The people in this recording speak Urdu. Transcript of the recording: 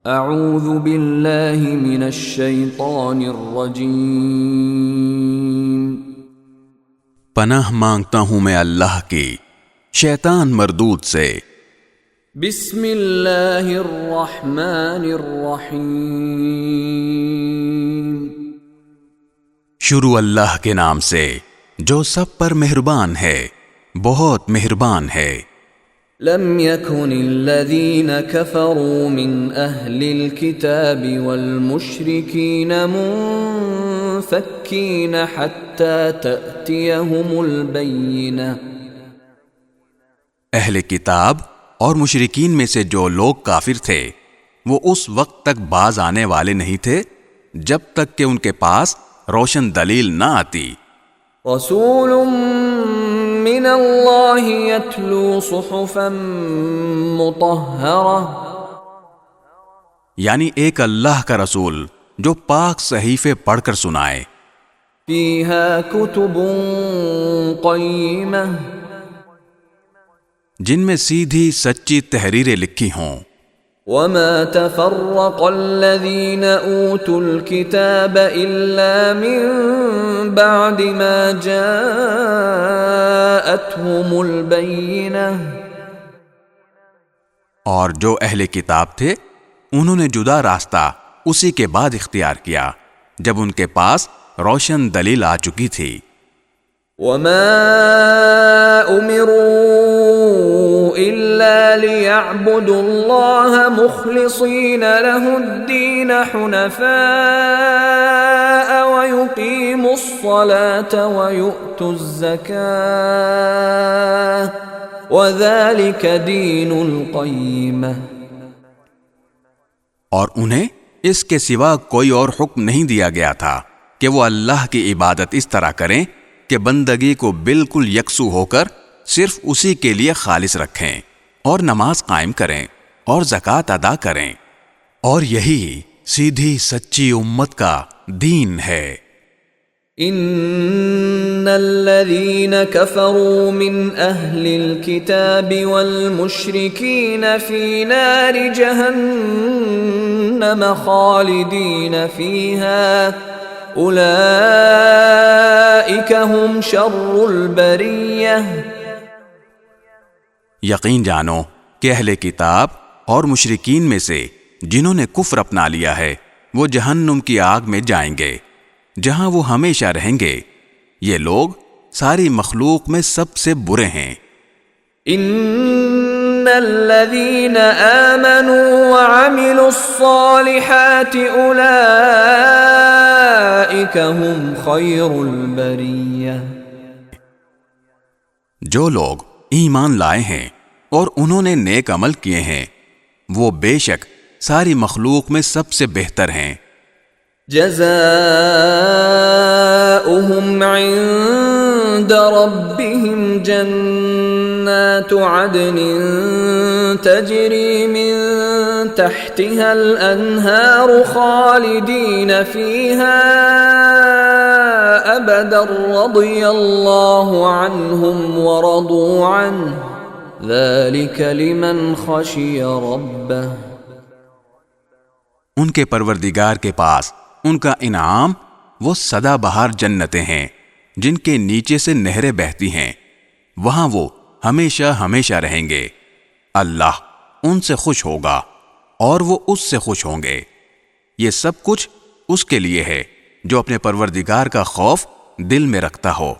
اعوذ باللہ من الشیطان الرجیم، پناہ مانگتا ہوں میں اللہ کی شیطان مردود سے۔ بسم اللہ الرحمن الرحیم، شروع اللہ کے نام سے جو سب پر مہربان ہے، بہت مہربان ہے۔ لم يكن الذين كفروا من اهل الكتاب والمشركين منفكين حتى تأتيهم البينة۔ اہل کتاب اور مشرکین میں سے جو لوگ کافر تھے وہ اس وقت تک باز آنے والے نہیں تھے جب تک کہ ان کے پاس روشن دلیل نہ آتی۔ رسول من اللہ یتلو صحفا مطہرہ، یعنی ایک اللہ کا رسول جو پاک صحیفے پڑھ کر سنائے، فیہا کتب قیمہ، جن میں سیدھی سچی تحریریں لکھی ہوں۔ وما تفرق الذين اوتوا الكتاب الا من بعد ما جاءتهم البينة، اور جو اہل کتاب تھے انہوں نے جدا راستہ اسی کے بعد اختیار کیا جب ان کے پاس روشن دلیل آ چکی تھی۔ وما امروا الا ليعبدوا الله مخلصين له الدين حنفاء ويقيموا الصلاة ويؤتوا الزكاة وذلك دين القيمة۔ اور انہیں اس کے سوا کوئی اور حکم نہیں دیا گیا تھا کہ وہ اللہ کی عبادت اس طرح کریں کہ بندگی کو بالکل یکسو ہو کر صرف اسی کے لیے خالص رکھیں، اور نماز قائم کریں اور زکوٰۃ ادا کریں، اور یہی سیدھی سچی امت کا دین ہے۔ ان الذين كفروا من اهل الكتاب والمشركين في نار جهنم خالدين فيها اولئک هم شر البریہ۔ یقین جانو کہ اہل کتاب اور مشرکین میں سے جنہوں نے کفر اپنا لیا ہے وہ جہنم کی آگ میں جائیں گے جہاں وہ ہمیشہ رہیں گے۔ یہ لوگ ساری مخلوق میں سب سے برے ہیں۔ ان الذين آمنوا وعملوا الصالحات اولئک هم خیر البریہ۔ جو لوگ ایمان لائے ہیں اور انہوں نے نیک عمل کیے ہیں وہ بے شک ساری مخلوق میں سب سے بہتر ہیں۔ جزاؤہم عند ربهم جنات عدن تجری من تحتها الانہار خالدین فیہا ابدا رضی اللہ عنہم ورضوا عنہ ذلک لمن خشی ربہ۔ ان کے پروردگار کے پاس ان کا انعام وہ سدا بہار جنتیں ہیں جن کے نیچے سے نہریں بہتی ہیں، وہاں وہ ہمیشہ ہمیشہ رہیں گے۔ اللہ ان سے خوش ہوگا اور وہ اس سے خوش ہوں گے۔ یہ سب کچھ اس کے لیے ہے جو اپنے پروردگار کا خوف دل میں رکھتا ہو۔